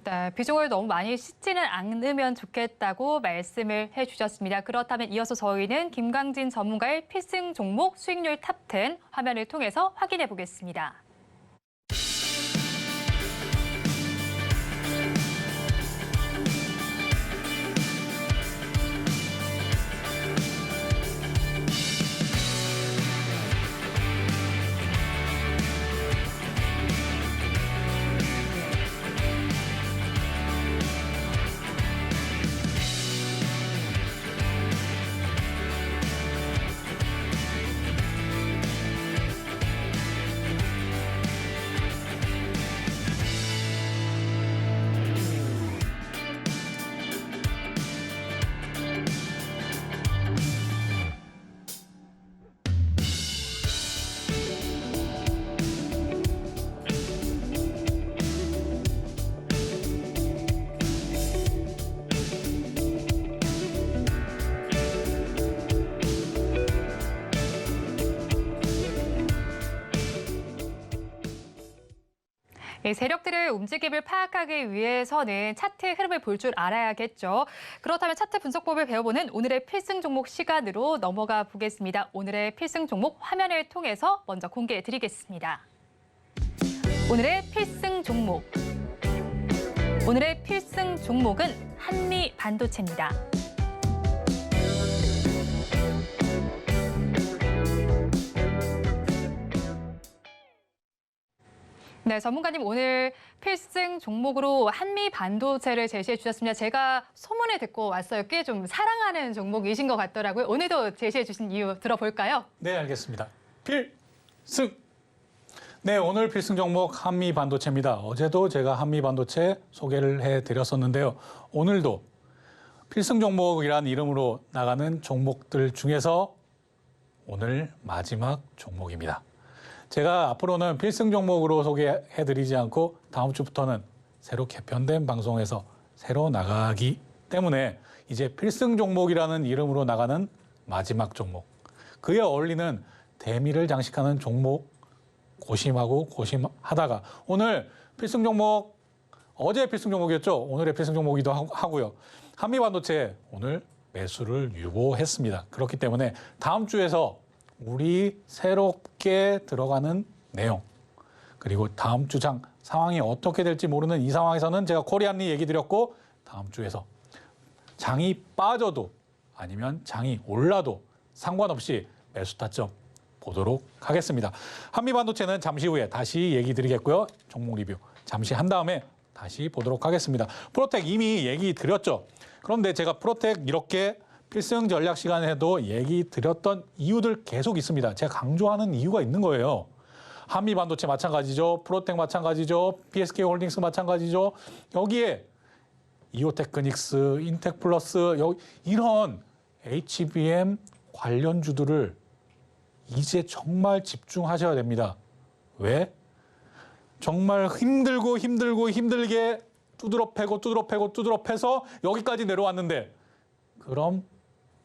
네, 비중을 너무 많이 씻지는 않으면 좋겠다고 말씀을 해주셨습니다. 그렇다면 이어서 저희는 김강진 전문가의 필승 종목 수익률 탑10 화면을 통해서 확인해 보겠습니다. 세력들의 움직임을 파악하기 위해서는 차트 흐름을 볼 줄 알아야겠죠. 그렇다면 차트 분석법을 배워보는 오늘의 필승 종목 시간으로 넘어가 보겠습니다. 오늘의 필승 종목 화면을 통해서 먼저 공개해 드리겠습니다. 오늘의 필승 종목. 오늘의 필승 종목은 한미 반도체입니다. 네, 전문가님 오늘 필승 종목으로 한미 반도체를 제시해 주셨습니다. 제가 소문을 듣고 왔어요. 꽤 좀 사랑하는 종목이신 것 같더라고요. 오늘도 제시해 주신 이유 들어볼까요? 네, 알겠습니다. 필승! 네, 오늘 필승 종목 한미 반도체입니다. 어제도 제가 한미 반도체 소개를 해드렸었는데요. 오늘도 필승 종목이란 이름으로 나가는 종목들 중에서 오늘 마지막 종목입니다. 제가 앞으로는 필승 종목으로 소개해드리지 않고 다음 주부터는 새로 개편된 방송에서 새로 나가기 때문에 이제 필승 종목이라는 이름으로 나가는 마지막 종목, 그에 어울리는 대미를 장식하는 종목 고심하고 고심하다가 오늘 필승 종목, 어제 필승 종목이었죠. 오늘의 필승 종목이기도 하고요. 한미반도체 오늘 매수를 유보했습니다. 그렇기 때문에 다음 주에서 우리 새롭게 들어가는 내용, 그리고 다음 주장 상황이 어떻게 될지 모르는 이 상황에서는 제가 코리안리 얘기 드렸고 다음 주에서 장이 빠져도 아니면 장이 올라도 상관없이 매수 타점 보도록 하겠습니다. 한미반도체는 잠시 후에 다시 얘기 드리겠고요. 종목 리뷰 잠시 한 다음에 다시 보도록 하겠습니다. 프로텍 이미 얘기 드렸죠. 그런데 제가 프로텍 이렇게 필승 전략 시간에도 얘기 드렸던 이유들 계속 있습니다. 제가 강조하는 이유가 있는 거예요. 한미 반도체 마찬가지죠. 프로텍 마찬가지죠. PSK 홀딩스 마찬가지죠. 여기에 이오테크닉스, 인텍플러스 이런 HBM 관련주들을 이제 정말 집중하셔야 됩니다. 왜? 정말 힘들게 두드러 패서 여기까지 내려왔는데 그럼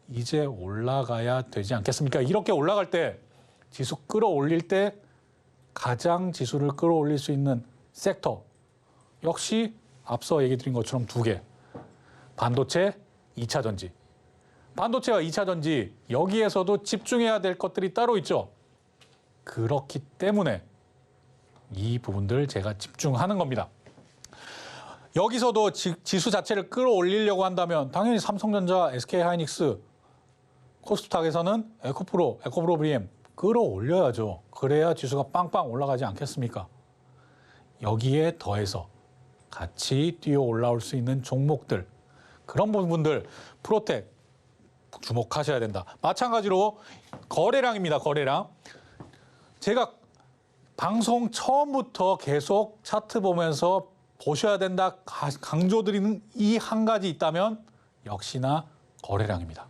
이제 올라가야 되지 않겠습니까? 이렇게 올라갈 때 지수 끌어올릴 때 가장 지수를 끌어올릴 수 있는 섹터 역시 앞서 얘기 드린 것처럼 두 개. 반도체, 2차 전지. 반도체와 2차 전지 여기에서도 집중해야 될 것들이 따로 있죠. 그렇기 때문에 이 부분들 제가 집중하는 겁니다. 여기서도 지수 자체를 끌어올리려고 한다면 당연히 삼성전자, SK하이닉스, 코스닥에서는 에코프로 BM 끌어올려야죠. 그래야 지수가 빵빵 올라가지 않겠습니까? 여기에 더해서 같이 뛰어 올라올 수 있는 종목들, 그런 부분들 프로텍 주목하셔야 된다. 마찬가지로 거래량입니다. 거래량. 제가 방송 처음부터 계속 차트 보면서 보셔야 된다 강조드리는 이 한 가지 있다면 역시나 거래량입니다.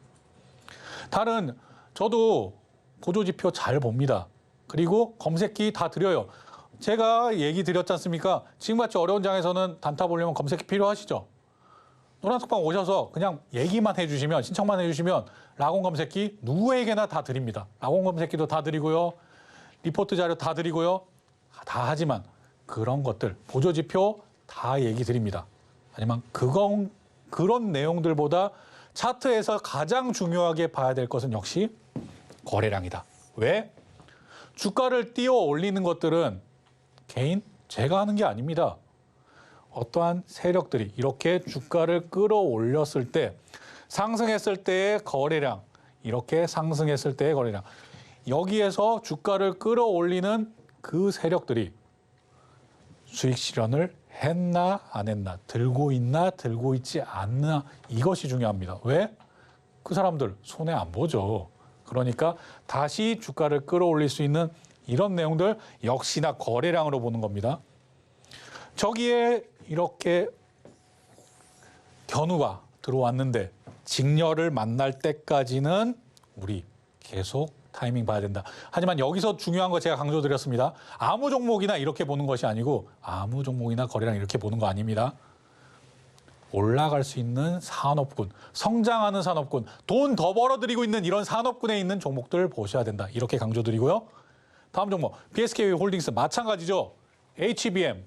다른 저도 보조지표 잘 봅니다. 그리고 검색기 다 드려요. 제가 얘기 드렸지 않습니까? 지금같이 어려운 장에서는 단타 보려면 검색기 필요하시죠? 노란톡방 오셔서 그냥 얘기만 해주시면, 신청만 해주시면 라곤 검색기 누구에게나 다 드립니다. 라곤 검색기도 다 드리고요. 리포트 자료 다 드리고요. 다 하지만 그런 것들, 보조지표 다 얘기 드립니다. 하지만 그런 내용들보다 차트에서 가장 중요하게 봐야 될 것은 역시 거래량이다. 왜? 주가를 띄워 올리는 것들은 개인, 제가 하는 게 아닙니다. 어떠한 세력들이 이렇게 주가를 끌어올렸을 때, 상승했을 때의 거래량, 이렇게 상승했을 때의 거래량, 여기에서 주가를 끌어올리는 그 세력들이 수익 실현을 했나 안 했나, 들고 있나 들고 있지 않나, 이것이 중요합니다. 왜? 그 사람들 손해 안 보죠. 그러니까 다시 주가를 끌어올릴 수 있는 이런 내용들 역시나 거래량으로 보는 겁니다. 저기에 이렇게 견우가 들어왔는데 직렬을 만날 때까지는 우리 계속 타이밍 봐야 된다. 하지만 여기서 중요한 거 제가 강조드렸습니다. 아무 종목이나 이렇게 보는 것이 아니고 아무 종목이나 거래량 이렇게 보는 거 아닙니다. 올라갈 수 있는 산업군, 성장하는 산업군, 돈 더 벌어들이고 있는 이런 산업군에 있는 종목들을 보셔야 된다. 이렇게 강조드리고요. 다음 종목, BSK 홀딩스 마찬가지죠. HBM,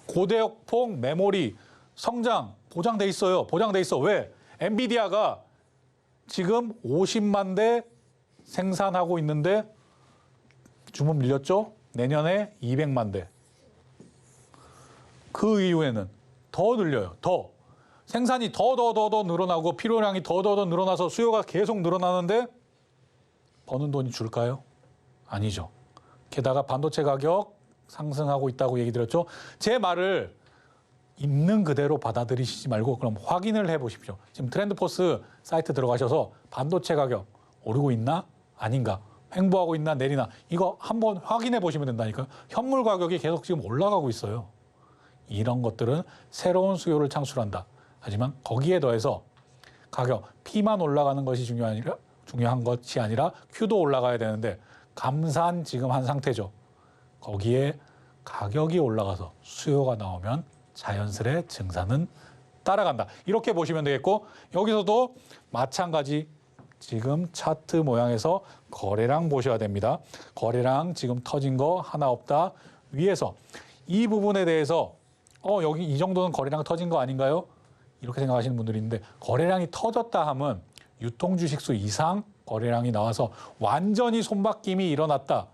고대역폭 메모리, 성장 보장돼 있어요. 보장돼 있어. 왜? 엔비디아가 지금 50만 대 생산하고 있는데 주문 밀렸죠? 내년에 200만 대. 그 이후에는 더 늘려요. 더. 생산이 더 늘어나고 필요량이 더 늘어나서 수요가 계속 늘어나는데 버는 돈이 줄까요? 아니죠. 게다가 반도체 가격 상승하고 있다고 얘기 드렸죠. 제 말을 있는 그대로 받아들이시지 말고 그럼 확인을 해보십시오. 지금 트렌드포스 사이트 들어가셔서 반도체 가격 오르고 있나 아닌가, 횡보하고 있나 내리나, 이거 한번 확인해 보시면 된다니까요. 현물 가격이 계속 지금 올라가고 있어요. 이런 것들은 새로운 수요를 창출한다. 하지만 거기에 더해서 가격, P만 올라가는 것이 중요한 것이 아니라 Q도 올라가야 되는데 감산 지금 한 상태죠. 거기에 가격이 올라가서 수요가 나오면 자연스레 증산은 따라간다. 이렇게 보시면 되겠고, 여기서도 마찬가지 지금 차트 모양에서 거래량 보셔야 됩니다. 거래량 지금 터진 거 하나 없다. 위에서 이 부분에 대해서 여기 이 정도는 거래량 터진 거 아닌가요? 이렇게 생각하시는 분들이 있는데, 거래량이 터졌다 하면 유통 주식수 이상 거래량이 나와서 완전히 손바뀜이 일어났다.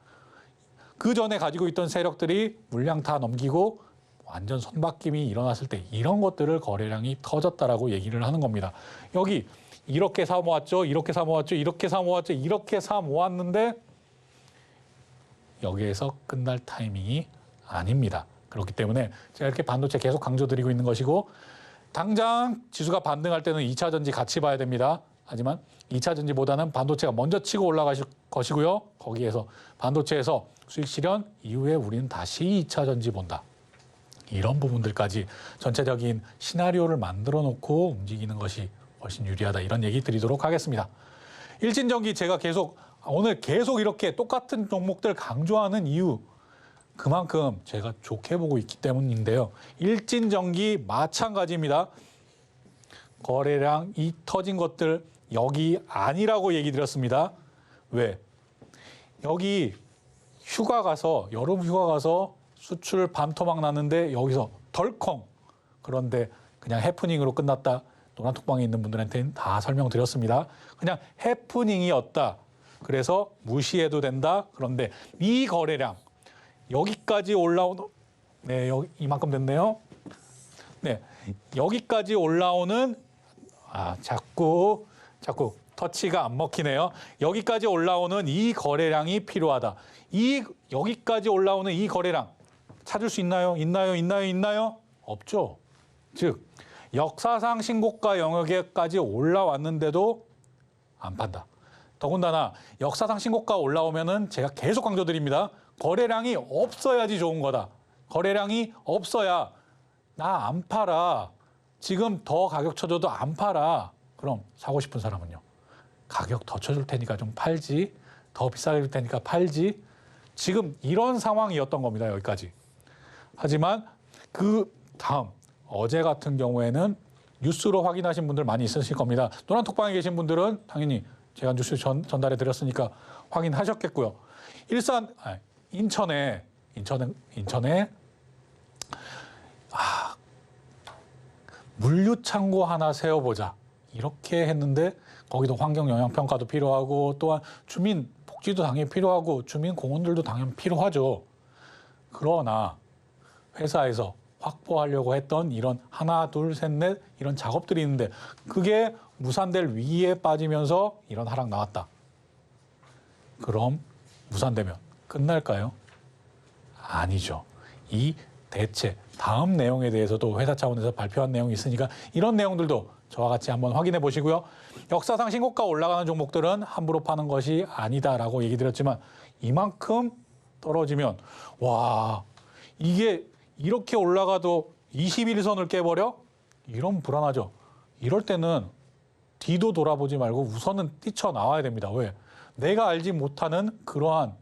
그 전에 가지고 있던 세력들이 물량 다 넘기고 완전 손바뀜이 일어났을 때 이런 것들을 거래량이 터졌다라고 얘기를 하는 겁니다. 여기 이렇게 사 모았죠, 이렇게 사 모았죠, 이렇게 사 모았죠, 이렇게 사 모았는데 여기에서 끝날 타이밍이 아닙니다. 그렇기 때문에 제가 이렇게 반도체 계속 강조드리고 있는 것이고, 당장 지수가 반등할 때는 2차 전지 같이 봐야 됩니다. 하지만 2차 전지보다는 반도체가 먼저 치고 올라갈 것이고요. 거기에서 반도체에서 수익 실현 이후에 우리는 다시 2차 전지 본다. 이런 부분들까지 전체적인 시나리오를 만들어 놓고 움직이는 것이 훨씬 유리하다. 이런 얘기 드리도록 하겠습니다. 일진전기 제가 오늘 계속 이렇게 똑같은 종목들 강조하는 이유, 그만큼 제가 좋게 보고 있기 때문인데요. 일진전기 마찬가지입니다. 거래량 이 터진 것들 여기 아니라고 얘기 드렸습니다. 왜? 여기 휴가 가서, 여름 휴가 가서 수출 반토막 났는데 여기서 덜컹, 그런데 그냥 해프닝으로 끝났다. 노란톡방에 있는 분들한테는 다 설명드렸습니다. 그냥 해프닝이었다. 그래서 무시해도 된다. 그런데 이 거래량 여기까지 올라오는, 네, 여기 이만큼 됐네요. 네, 여기까지 올라오는 자꾸 터치가 안 먹히네요. 여기까지 올라오는 이 거래량이 필요하다. 여기까지 올라오는 이 거래량 찾을 수 있나요? 있나요? 없죠. 즉 역사상 신고가 영역에까지 올라왔는데도 안 판다. 더군다나 역사상 신고가 올라오면은 제가 계속 강조드립니다. 거래량이 없어야지 좋은 거다. 거래량이 없어야 나 안 팔아. 지금 더 가격 쳐줘도 안 팔아. 그럼 사고 싶은 사람은요. 가격 더 쳐줄 테니까 좀 팔지. 더 비싸게 줄 테니까 팔지. 지금 이런 상황이었던 겁니다. 여기까지. 하지만 그 다음 어제 같은 경우에는 뉴스로 확인하신 분들 많이 있으실 겁니다. 노란톡방에 계신 분들은 당연히 제가 뉴스 전달해 드렸으니까 확인하셨겠고요. 인천에 물류 창고 하나 세워보자 이렇게 했는데 거기도 환경 영향 평가도 필요하고 또한 주민 복지도 당연히 필요하고 주민 공원들도 당연히 필요하죠. 그러나 회사에서 확보하려고 했던 이런 하나, 둘, 셋, 넷 이런 작업들이 있는데 그게 무산될 위기에 빠지면서 이런 하락 나왔다. 그럼 무산되면 끝날까요? 아니죠. 이 대체 다음 내용에 대해서도 회사 차원에서 발표한 내용이 있으니까 이런 내용들도 저와 같이 한번 확인해 보시고요. 역사상 신고가 올라가는 종목들은 함부로 파는 것이 아니다라고 얘기 드렸지만 이만큼 떨어지면 와 이게 이렇게 올라가도 21선을 깨버려? 이런 불안하죠. 이럴 때는 뒤도 돌아보지 말고 우선은 뛰쳐나와야 됩니다. 왜? 내가 알지 못하는 그러한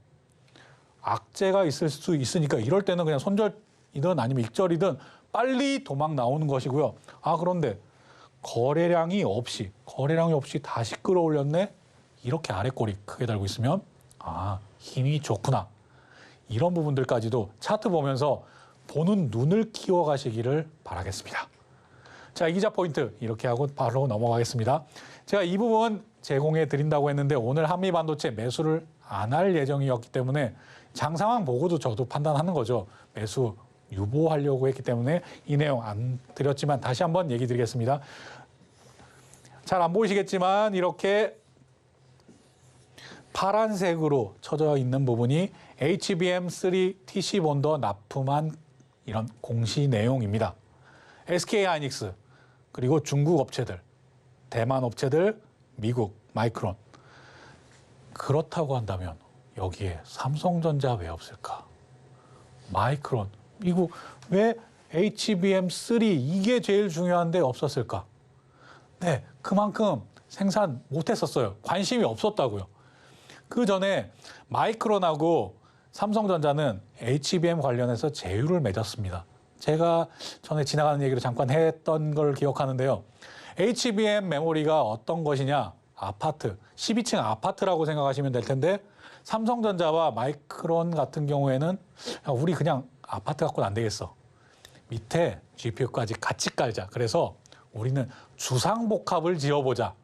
악재가 있을 수 있으니까 이럴 때는 그냥 손절이든 아니면 익절이든 빨리 도망 나오는 것이고요. 그런데 거래량이 없이 다시 끌어올렸네? 이렇게 아랫꼬리 크게 달고 있으면 힘이 좋구나. 이런 부분들까지도 차트 보면서 보는 눈을 키워가시기를 바라겠습니다. 자, 이기자 포인트 이렇게 하고 바로 넘어가겠습니다. 제가 이 부분 제공해 드린다고 했는데 오늘 한미반도체 매수를 안 할 예정이었기 때문에 장 상황 보고도 저도 판단하는 거죠. 매수 유보하려고 했기 때문에 이 내용 안 드렸지만 다시 한번 얘기 드리겠습니다. 잘 안 보이시겠지만 이렇게 파란색으로 쳐져 있는 부분이 HBM3 TC 본더 납품한 이런 공시 내용입니다. SK하이닉스 그리고 중국 업체들, 대만 업체들, 미국 마이크론. 그렇다고 한다면 여기에 삼성전자 왜 없을까? 마이크론, 미국 왜 HBM3 이게 제일 중요한데 없었을까? 네, 그만큼 생산 못했었어요. 관심이 없었다고요. 그 전에 마이크론하고 삼성전자는 HBM 관련해서 제휴를 맺었습니다. 제가 전에 지나가는 얘기를 잠깐 했던 걸 기억하는데요. HBM 메모리가 어떤 것이냐? 아파트, 12층 아파트라고 생각하시면 될 텐데 삼성전자와 마이크론 같은 경우에는 우리 그냥 아파트 갖고는 안 되겠어. 밑에 GPU까지 같이 깔자. 그래서 우리는 주상복합을 지어보자.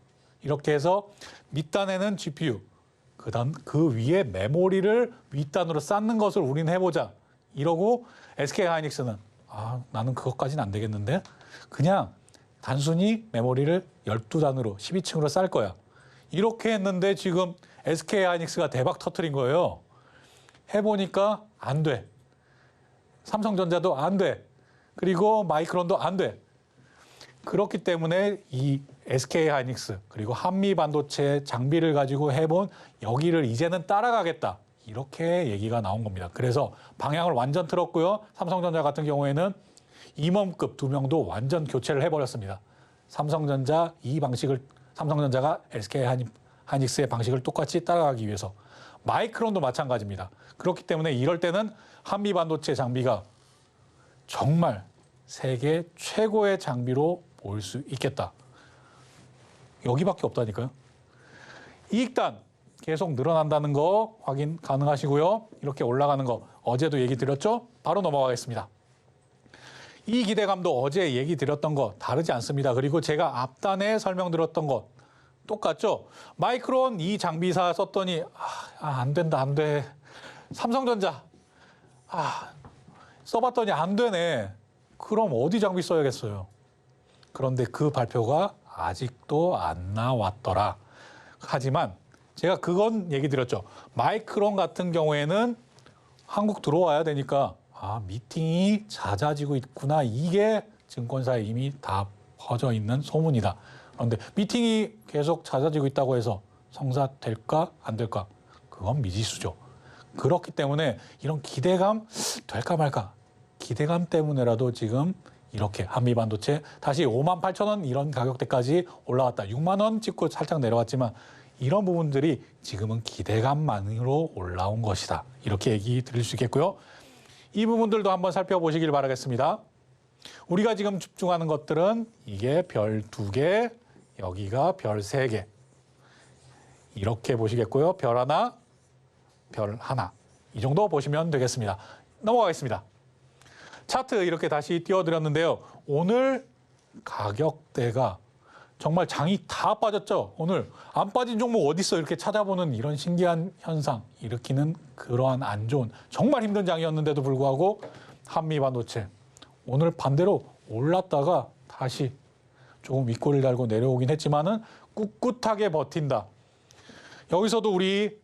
이렇게 해서 밑단에는 GPU, 그 위에 메모리를 윗단으로 쌓는 것을 우리는 해보자. 이러고 SK하이닉스는 나는 그것까지는 안 되겠는데 그냥 단순히 메모리를 12단으로 12층으로 쌓을 거야. 이렇게 했는데 지금 SK하이닉스가 대박 터뜨린 거예요. 해보니까 안 돼. 삼성전자도 안 돼. 그리고 마이크론도 안 돼. 그렇기 때문에 이 SK하이닉스 그리고 한미반도체 장비를 가지고 해본 여기를 이제는 따라가겠다. 이렇게 얘기가 나온 겁니다. 그래서 방향을 완전 틀었고요. 삼성전자 같은 경우에는 임원급 2명도 완전 교체를 해버렸습니다. 삼성전자가 SK하이닉스의 방식을 똑같이 따라가기 위해서. 마이크론도 마찬가지입니다. 그렇기 때문에 이럴 때는 한미반도체 장비가 정말 세계 최고의 장비로 볼 수 있겠다. 여기밖에 없다니까요. 이익단 계속 늘어난다는 거 확인 가능하시고요. 이렇게 올라가는 거 어제도 얘기 드렸죠? 바로 넘어가겠습니다. 이 기대감도 어제 얘기 드렸던 거 다르지 않습니다. 그리고 제가 앞단에 설명드렸던 것 똑같죠? 마이크론 이 장비사 썼더니 안 된다, 안 돼. 삼성전자 써봤더니 안 되네. 그럼 어디 장비 써야겠어요? 그런데 그 발표가 아직도 안 나왔더라. 하지만 제가 그건 얘기 드렸죠. 마이크론 같은 경우에는 한국 들어와야 되니까 미팅이 잦아지고 있구나. 이게 증권사에 이미 다 퍼져 있는 소문이다. 그런데 미팅이 계속 잦아지고 있다고 해서 성사될까 안 될까? 그건 미지수죠. 그렇기 때문에 이런 기대감 될까 말까? 기대감 때문에라도 지금 이렇게 한미반도체 다시 58,000원 이런 가격대까지 올라왔다. 6만 원 찍고 살짝 내려왔지만 이런 부분들이 지금은 기대감만으로 올라온 것이다. 이렇게 얘기 드릴 수 있겠고요. 이 부분들도 한번 살펴보시길 바라겠습니다. 우리가 지금 집중하는 것들은 이게 별 2개, 여기가 별 3개. 이렇게 보시겠고요. 별 하나, 별 하나. 이 정도 보시면 되겠습니다. 넘어가겠습니다. 차트 이렇게 다시 띄워드렸는데요. 오늘 가격대가 정말 장이 다 빠졌죠. 오늘 안 빠진 종목 어디 있어 이렇게 찾아보는 이런 신기한 현상 일으키는 그러한 안 좋은 정말 힘든 장이었는데도 불구하고 한미반도체 오늘 반대로 올랐다가 다시 조금 윗꼬리를 달고 내려오긴 했지만은 꿋꿋하게 버틴다. 여기서도 우리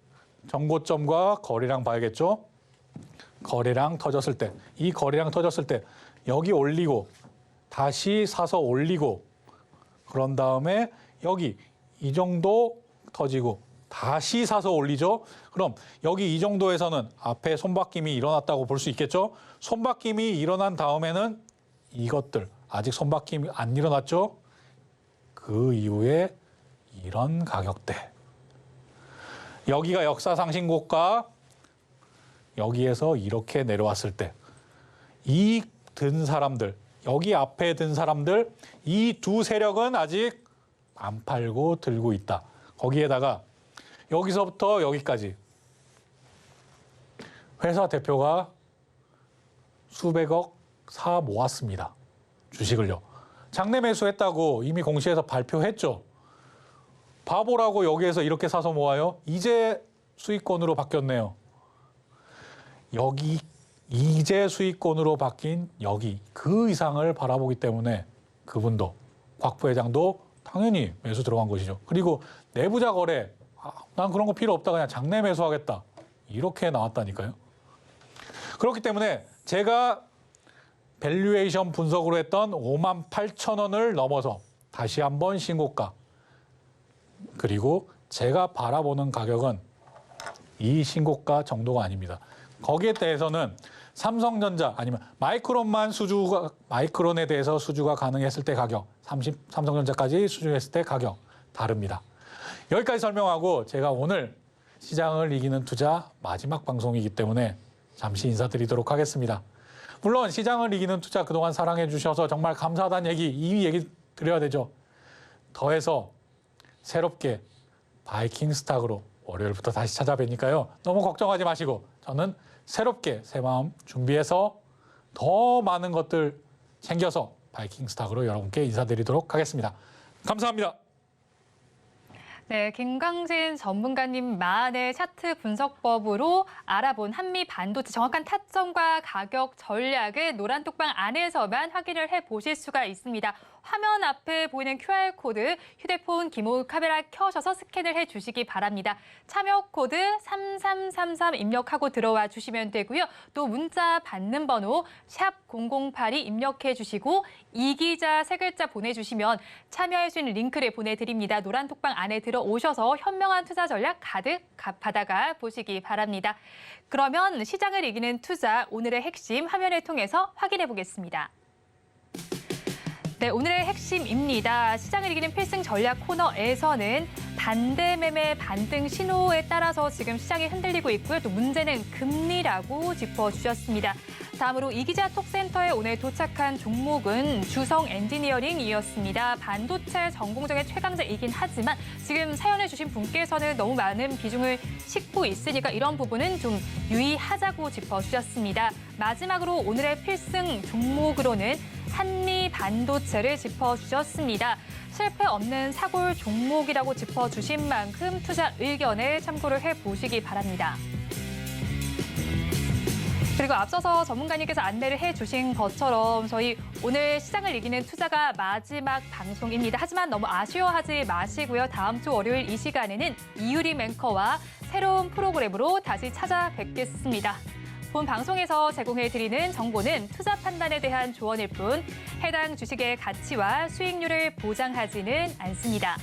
정고점과 거래량 봐야겠죠. 거래량 터졌을 때, 이 거래량 터졌을 때 여기 올리고 다시 사서 올리고 그런 다음에 여기 이 정도 터지고 다시 사서 올리죠. 그럼 여기 이 정도에서는 앞에 손바뀜이 일어났다고 볼 수 있겠죠. 손바뀜이 일어난 다음에는 이것들 아직 손바뀜이 안 일어났죠. 그 이후에 이런 가격대. 여기가 역사상 신고가 여기에서 이렇게 내려왔을 때 이 든 사람들 여기 앞에 든 사람들 이 두 세력은 아직 안 팔고 들고 있다. 거기에다가 여기서부터 여기까지 회사 대표가 수백억 사 모았습니다. 주식을요. 장내 매수했다고 이미 공시에서 발표했죠. 바보라고 여기에서 이렇게 사서 모아요. 이제 수익권으로 바뀌었네요. 여기 이제 수익권으로 바뀐 여기 그 이상을 바라보기 때문에 그분도 곽 부회장도 당연히 매수 들어간 것이죠. 그리고 내부자 거래 난 그런 거 필요 없다 그냥 장내 매수하겠다 이렇게 나왔다니까요. 그렇기 때문에 제가 밸류에이션 분석으로 했던 58,000원을 넘어서 다시 한번 신고가 그리고 제가 바라보는 가격은 이 신고가 정도가 아닙니다. 거기에 대해서는 삼성전자 아니면 마이크론에 대해서 수주가 가능했을 때 가격, 삼성전자까지 수주했을 때 가격 다릅니다. 여기까지 설명하고 제가 오늘 시장을 이기는 투자 마지막 방송이기 때문에 잠시 인사드리도록 하겠습니다. 물론 시장을 이기는 투자 그동안 사랑해 주셔서 정말 감사하다는 얘기, 이 얘기 드려야 되죠. 더해서 새롭게 바이킹 스탁으로 월요일부터 다시 찾아뵈니까요. 너무 걱정하지 마시고 저는 새롭게 새 마음 준비해서 더 많은 것들 챙겨서 바이킹 스탁으로 여러분께 인사드리도록 하겠습니다. 감사합니다. 네, 김광진 전문가님만의 차트 분석법으로 알아본 한미 반도체 정확한 타점과 가격 전략을 노란톡방 안에서만 확인을 해보실 수가 있습니다. 화면 앞에 보이는 QR코드 휴대폰 기본 카메라 켜셔서 스캔을 해주시기 바랍니다. 참여 코드 3333 입력하고 들어와 주시면 되고요. 또 문자 받는 번호 샵 0082 입력해 주시고 이기자 세 글자 보내주시면 참여할 수 있는 링크를 보내드립니다. 노란톡방 안에 들어오셔서 현명한 투자 전략 가득 받아가 보시기 바랍니다. 그러면 시장을 이기는 투자 오늘의 핵심 화면을 통해서 확인해 보겠습니다. 네, 오늘의 핵심입니다. 시장을 이기는 필승 전략 코너에서는 반대 매매 반등 신호에 따라서 지금 시장이 흔들리고 있고요. 또 문제는 금리라고 짚어주셨습니다. 다음으로 이기자 톡센터에 오늘 도착한 종목은 주성 엔지니어링이었습니다. 반도체 전공정의 최강자이긴 하지만 지금 사연해 주신 분께서는 너무 많은 비중을 싣고 있으니까 이런 부분은 좀 유의하자고 짚어주셨습니다. 마지막으로 오늘의 필승 종목으로는 한미 반도체를 짚어주셨습니다. 실패 없는 사골 종목이라고 짚어주신 만큼 투자 의견에 참고를 해보시기 바랍니다. 그리고 앞서서 전문가님께서 안내를 해주신 것처럼 저희 오늘 시장을 이기는 투자가 마지막 방송입니다. 하지만 너무 아쉬워하지 마시고요. 다음 주 월요일 이 시간에는 이유림 앵커와 새로운 프로그램으로 다시 찾아뵙겠습니다. 본 방송에서 제공해드리는 정보는 투자 판단에 대한 조언일 뿐 해당 주식의 가치와 수익률을 보장하지는 않습니다.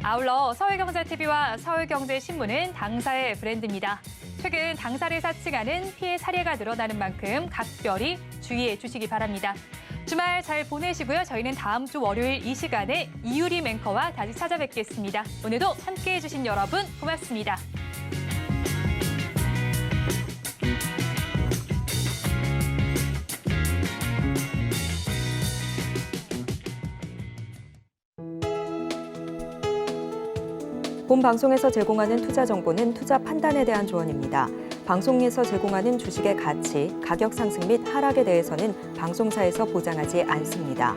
아울러 서울경제TV와 서울경제신문은 당사의 브랜드입니다. 최근 당사를 사칭하는 피해 사례가 늘어나는 만큼 각별히 주의해 주시기 바랍니다. 주말 잘 보내시고요. 저희는 다음 주 월요일 이 시간에 이유림 앵커와 다시 찾아뵙겠습니다. 오늘도 함께해 주신 여러분 고맙습니다. 본 방송에서 제공하는 투자 정보는 투자 판단에 대한 조언입니다. 방송에서 제공하는 주식의 가치, 가격 상승 및 하락에 대해서는 방송사에서 보장하지 않습니다.